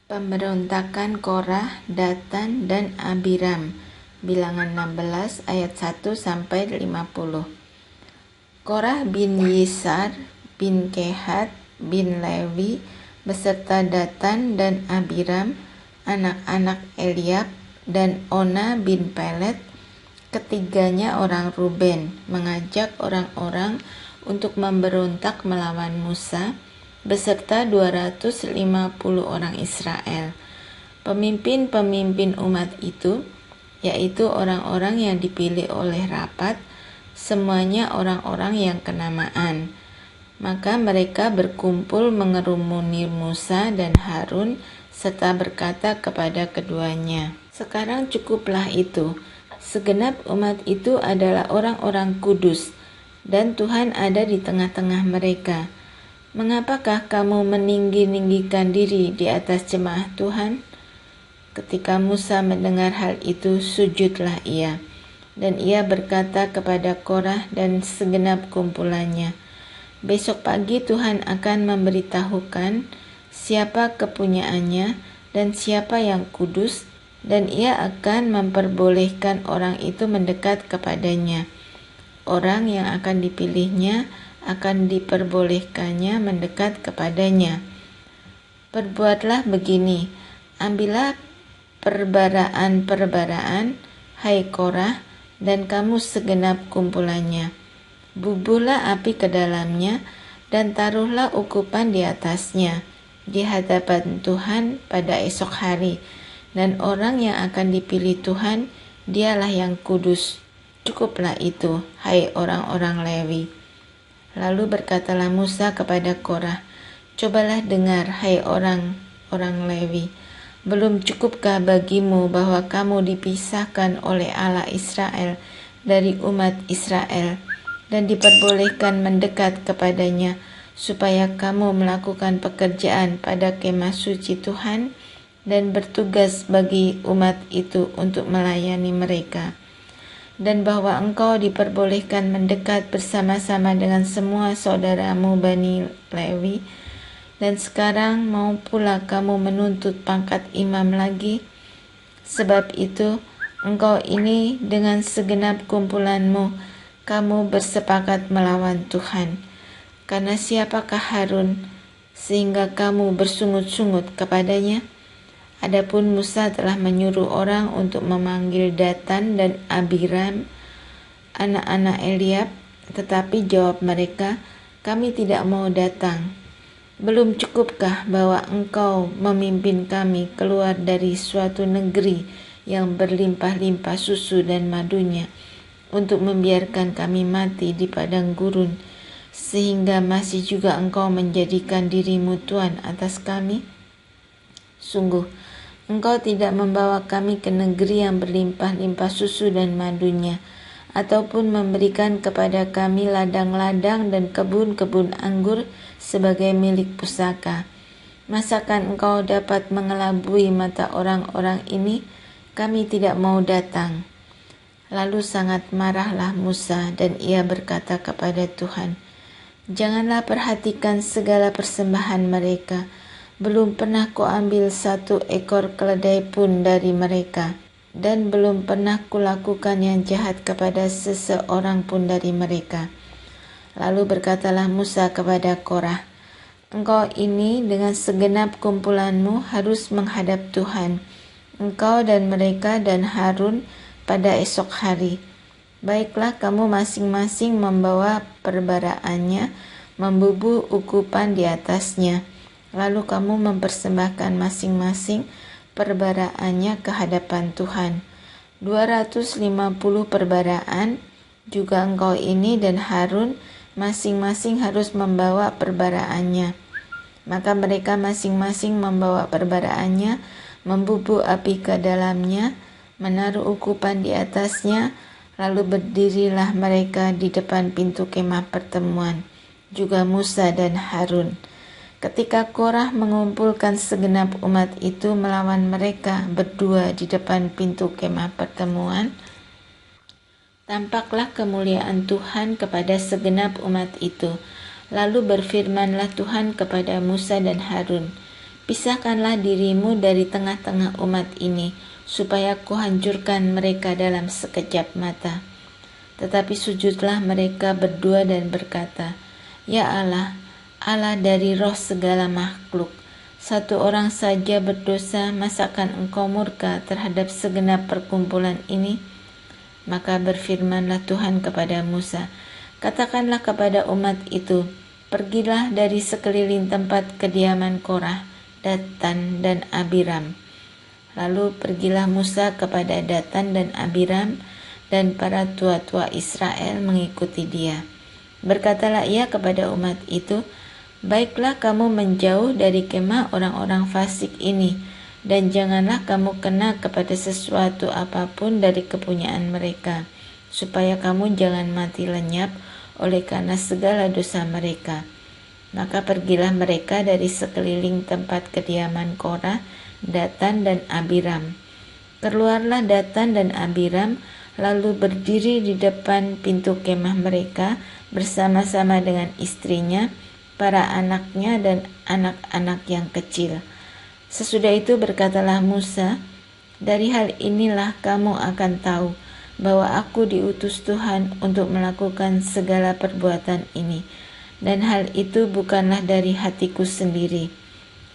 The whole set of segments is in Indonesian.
Pemberontakan Korah, Datan, dan Abiram. Bilangan 16 ayat 1-50. Korah bin Yisar bin Kehat bin Lewi beserta Datan dan Abiram, anak-anak Eliab, dan Ona bin Pelet, ketiganya orang Ruben, mengajak orang-orang untuk memberontak melawan Musa beserta 250 orang Israel. Pemimpin-pemimpin umat itu, yaitu orang-orang yang dipilih oleh rapat, semuanya orang-orang yang kenamaan. Maka mereka berkumpul mengerumuni Musa dan Harun serta berkata kepada keduanya, "Sekarang cukuplah itu. Segenap umat itu adalah orang-orang kudus, dan Tuhan ada di tengah-tengah mereka. Mengapakah kamu meninggi-ninggikan diri di atas jemaah Tuhan?" Ketika Musa mendengar hal itu, sujudlah ia. Dan ia berkata kepada Korah dan segenap kumpulannya, "Besok pagi Tuhan akan memberitahukan siapa kepunyaannya dan siapa yang kudus, dan ia akan memperbolehkan orang itu mendekat kepadanya. Orang yang akan dipilihnya akan diperbolehkannya mendekat kepadanya. Perbuatlah begini, ambillah perbaraan-perbaraan, hai Korah, dan kamu segenap kumpulannya. Bubuhlah api ke dalamnya, dan taruhlah ukupan di atasnya, di hadapan Tuhan pada esok hari. Dan orang yang akan dipilih Tuhan, dialah yang kudus. Cukuplah itu, hai orang-orang Lewi." Lalu berkatalah Musa kepada Korah, "Cobalah dengar, hai orang-orang Lewi. Belum cukupkah bagimu bahwa kamu dipisahkan oleh Allah Israel dari umat Israel dan diperbolehkan mendekat kepadanya supaya kamu melakukan pekerjaan pada kemah suci Tuhan dan bertugas bagi umat itu untuk melayani mereka, dan bahwa engkau diperbolehkan mendekat bersama-sama dengan semua saudaramu Bani Lewi, dan sekarang mau pula kamu menuntut pangkat imam lagi? Sebab itu engkau ini dengan segenap kumpulanmu, kamu bersepakat melawan Tuhan. Karena siapakah Harun sehingga kamu bersungut-sungut kepadanya?" Adapun Musa telah menyuruh orang untuk memanggil Datan dan Abiram, anak-anak Eliab, tetapi jawab mereka, "Kami tidak mau datang. Belum cukupkah bahwa engkau memimpin kami keluar dari suatu negeri yang berlimpah-limpah susu dan madunya, untuk membiarkan kami mati di padang gurun, sehingga masih juga engkau menjadikan dirimu Tuhan atas kami? Sungguh, engkau tidak membawa kami ke negeri yang berlimpah-limpah susu dan madunya, ataupun memberikan kepada kami ladang-ladang dan kebun-kebun anggur sebagai milik pusaka. Masakan engkau dapat mengelabui mata orang-orang ini? Kami tidak mau datang." Lalu sangat marahlah Musa, dan ia berkata kepada Tuhan, "Janganlah perhatikan segala persembahan mereka. Belum pernah kuambil satu ekor keledai pun dari mereka, dan belum pernah kulakukan yang jahat kepada seseorang pun dari mereka." Lalu berkatalah Musa kepada Korah, "Engkau ini dengan segenap kumpulanmu harus menghadap Tuhan, engkau dan mereka dan Harun pada esok hari. Baiklah, kamu masing-masing membawa perbaraannya, membubuh ukupan di atasnya. Lalu kamu mempersembahkan masing-masing perbaraannya ke hadapan Tuhan. 250 perbaraan, juga engkau ini dan Harun masing-masing harus membawa perbaraannya." Maka mereka masing-masing membawa perbaraannya, membubuh api ke dalamnya, menaruh ukupan di atasnya, lalu berdirilah mereka di depan pintu kemah pertemuan, juga Musa dan Harun. Ketika Korah mengumpulkan segenap umat itu melawan mereka berdua di depan pintu kemah pertemuan, tampaklah kemuliaan Tuhan kepada segenap umat itu. Lalu berfirmanlah Tuhan kepada Musa dan Harun, pisahkanlah dirimu dari tengah-tengah umat ini, supaya kuhancurkan mereka dalam sekejap mata. Tetapi sujudlah mereka berdua dan berkata, Ya Allah, Allah dari roh segala makhluk, satu orang saja berdosa, masakan engkau murka terhadap segenap perkumpulan ini? Maka berfirmanlah Tuhan kepada Musa, katakanlah kepada umat itu, pergilah dari sekeliling tempat kediaman Korah, Datan, dan Abiram. Lalu pergilah Musa kepada Datan dan Abiram, dan para tua-tua Israel mengikuti dia. Berkatalah ia kepada umat itu, baiklah kamu menjauh dari kemah orang-orang fasik ini, dan janganlah kamu kena kepada sesuatu apapun dari kepunyaan mereka, supaya kamu jangan mati lenyap oleh karena segala dosa mereka. Maka pergilah mereka dari sekeliling tempat kediaman Korah, Datan, dan Abiram. Keluarlah Datan dan Abiram, lalu berdiri di depan pintu kemah mereka bersama-sama dengan istrinya, para anaknya, dan anak-anak yang kecil. Sesudah itu berkatalah Musa, dari hal inilah kamu akan tahu bahwa aku diutus Tuhan untuk melakukan segala perbuatan ini, dan hal itu bukanlah dari hatiku sendiri.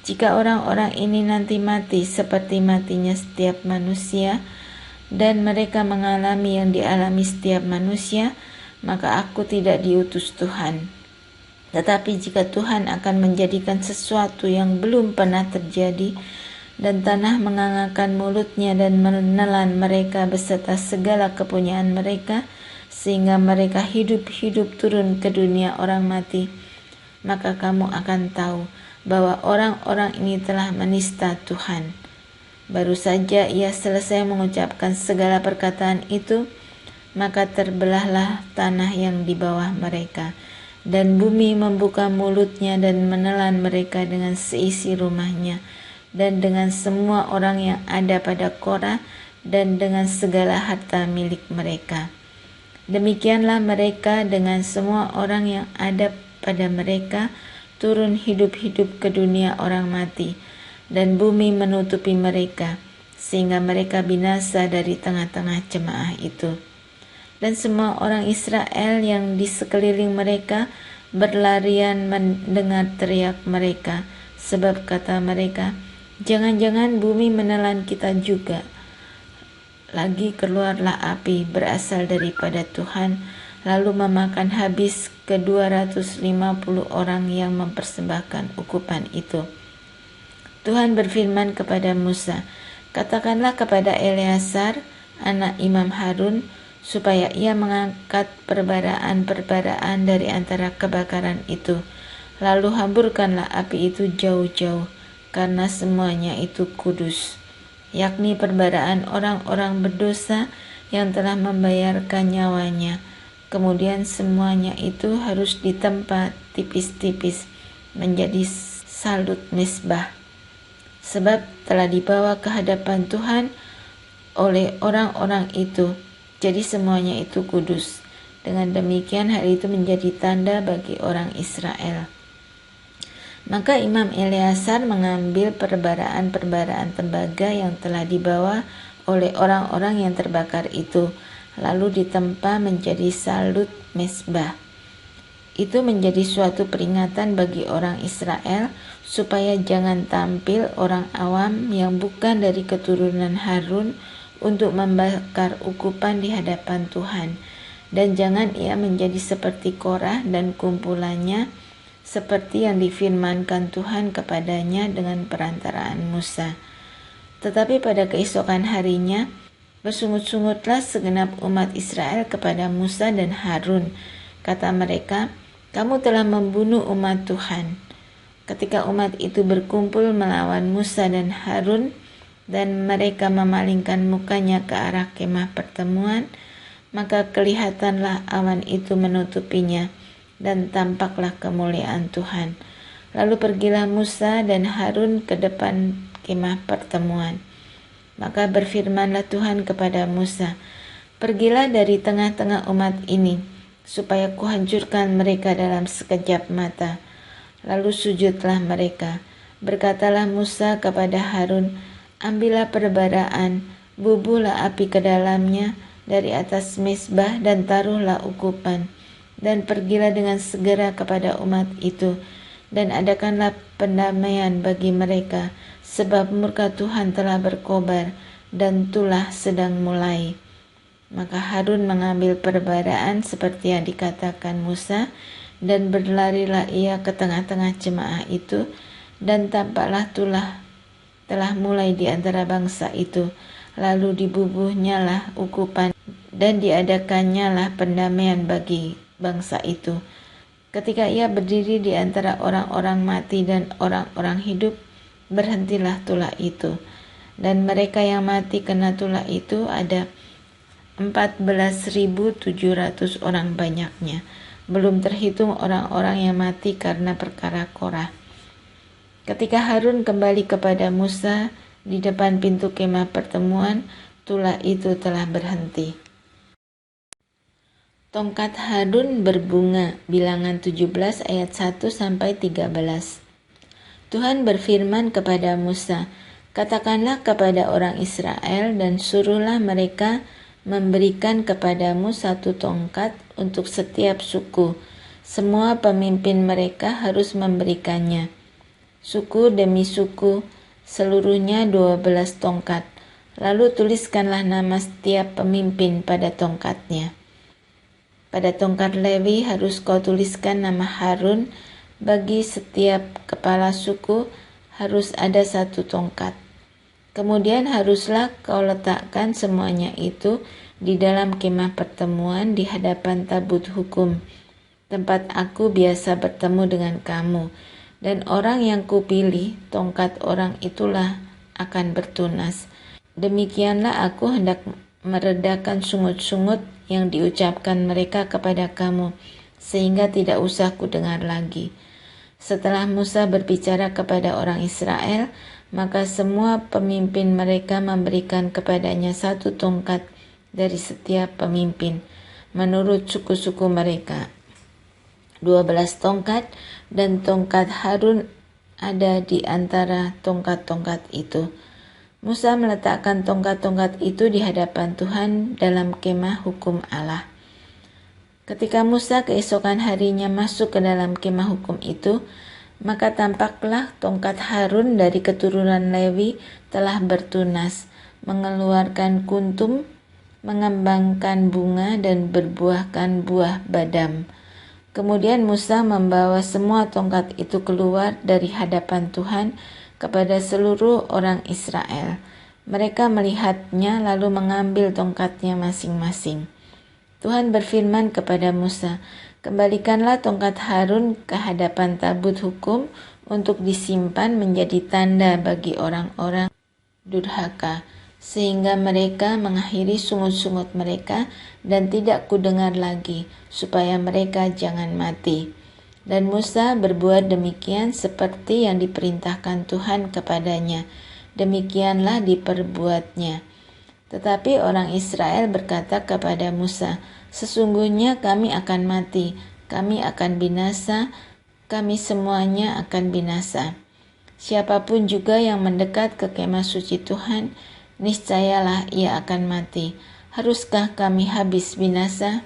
Jika orang-orang ini nanti mati seperti matinya setiap manusia, dan mereka mengalami yang dialami setiap manusia, maka aku tidak diutus Tuhan. Tetapi jika Tuhan akan menjadikan sesuatu yang belum pernah terjadi, dan tanah mengangakan mulutnya dan menelan mereka beserta segala kepunyaan mereka, sehingga mereka hidup-hidup turun ke dunia orang mati, maka kamu akan tahu bahwa orang-orang ini telah menista Tuhan. Baru saja ia selesai mengucapkan segala perkataan itu, maka terbelahlah tanah yang di bawah mereka, dan bumi membuka mulutnya dan menelan mereka dengan seisi rumahnya, dan dengan semua orang yang ada pada Korah, dan dengan segala harta milik mereka. Demikianlah mereka dengan semua orang yang ada pada mereka turun hidup-hidup ke dunia orang mati, dan bumi menutupi mereka, sehingga mereka binasa dari tengah-tengah jemaah itu. Dan semua orang Israel yang di sekeliling mereka berlarian mendengar teriak mereka, sebab kata mereka, jangan-jangan bumi menelan kita juga. Lagi keluarlah api berasal daripada Tuhan, lalu memakan habis ke-250 orang yang mempersembahkan ukupan itu. Tuhan berfirman kepada Musa, katakanlah kepada Eleazar, anak Imam Harun, supaya ia mengangkat perbaraan-perbaraan dari antara kebakaran itu. Lalu hamburkanlah api itu jauh-jauh, karena semuanya itu kudus, yakni perbaraan orang-orang berdosa yang telah membayarkan nyawanya. Kemudian semuanya itu harus ditempa tipis-tipis menjadi salut misbah, sebab telah dibawa ke hadapan Tuhan oleh orang-orang itu. Jadi semuanya itu kudus. Dengan demikian hal itu menjadi tanda bagi orang Israel. Maka Imam Eleazar mengambil perbaraan-perbaraan tembaga yang telah dibawa oleh orang-orang yang terbakar itu, lalu ditempa menjadi salut mesbah. Itu menjadi suatu peringatan bagi orang Israel, supaya jangan tampil orang awam yang bukan dari keturunan Harun untuk membakar ukupan di hadapan Tuhan, dan jangan ia menjadi seperti Korah dan kumpulannya, seperti yang difirmankan Tuhan kepadanya dengan perantaraan Musa. Tetapi pada keesokan harinya, bersungut-sungutlah segenap umat Israel kepada Musa dan Harun. Kata mereka, kamu telah membunuh umat Tuhan. Ketika umat itu berkumpul melawan Musa dan Harun, dan mereka memalingkan mukanya ke arah kemah pertemuan, maka kelihatanlah awan itu menutupinya, dan tampaklah kemuliaan Tuhan. Lalu pergilah Musa dan Harun ke depan kemah pertemuan. Maka berfirmanlah Tuhan kepada Musa, pergilah dari tengah-tengah umat ini, supaya kuhancurkan mereka dalam sekejap mata. Lalu sujudlah mereka. Berkatalah Musa kepada Harun, ambillah perbaraan, bubuhlah api ke dalamnya dari atas mezbah dan taruhlah ukupan. Dan pergilah dengan segera kepada umat itu, dan adakanlah pendamaian bagi mereka, sebab murka Tuhan telah berkobar, dan tulah sedang mulai. Maka Harun mengambil perbaraan seperti yang dikatakan Musa, dan berlarilah ia ke tengah-tengah jemaah itu, dan tampaklah tulah telah mulai di antara bangsa itu. Lalu dibubuhnyalah ukupan, dan diadakannya lah pendamaian bagi bangsa itu. Ketika ia berdiri di antara orang-orang mati dan orang-orang hidup, berhentilah tulah itu. Dan mereka yang mati kena tulah itu ada 14.700 orang banyaknya, belum terhitung orang-orang yang mati karena perkara Korah. Ketika Harun kembali kepada Musa di depan pintu kemah pertemuan, tulah itu telah berhenti. Tongkat Harun berbunga, Bilangan 17 ayat 1-13. Tuhan berfirman kepada Musa, katakanlah kepada orang Israel dan suruhlah mereka memberikan kepadamu 1 tongkat untuk setiap suku. Semua pemimpin mereka harus memberikannya. Suku demi suku, seluruhnya 12 tongkat. Lalu tuliskanlah nama setiap pemimpin pada tongkatnya. Pada tongkat Lewi harus kau tuliskan nama Harun. Bagi setiap kepala suku harus ada 1 tongkat. Kemudian haruslah kau letakkan semuanya itu di dalam kemah pertemuan di hadapan tabut hukum, tempat aku biasa bertemu dengan kamu. Dan orang yang kupilih, tongkat orang itulah akan bertunas. Demikianlah aku hendak meredakan sungut-sungut yang diucapkan mereka kepada kamu, sehingga tidak usah kudengar lagi. Setelah Musa berbicara kepada orang Israel, maka semua pemimpin mereka memberikan kepadanya 1 tongkat dari setiap pemimpin, menurut suku-suku mereka. 12 tongkat, dan tongkat Harun ada di antara tongkat-tongkat itu. Musa meletakkan tongkat-tongkat itu di hadapan Tuhan dalam kemah hukum Allah. Ketika Musa keesokan harinya masuk ke dalam kemah hukum itu, maka tampaklah tongkat Harun dari keturunan Lewi telah bertunas, mengeluarkan kuntum, mengembangkan bunga dan berbuahkan buah badam. Kemudian Musa membawa semua tongkat itu keluar dari hadapan Tuhan kepada seluruh orang Israel. Mereka melihatnya lalu mengambil tongkatnya masing-masing. Tuhan berfirman kepada Musa, kembalikanlah tongkat Harun ke hadapan tabut hukum untuk disimpan menjadi tanda bagi orang-orang durhaka, sehingga mereka mengakhiri sungut-sungut mereka dan tidak kudengar lagi, supaya mereka jangan mati. Dan Musa berbuat demikian seperti yang diperintahkan Tuhan kepadanya. Demikianlah diperbuatnya. Tetapi orang Israel berkata kepada Musa, sesungguhnya kami akan mati, kami akan binasa, kami semuanya akan binasa. Siapapun juga yang mendekat ke kemah suci Tuhan, niscayalah ia akan mati. Haruskah kami habis binasa?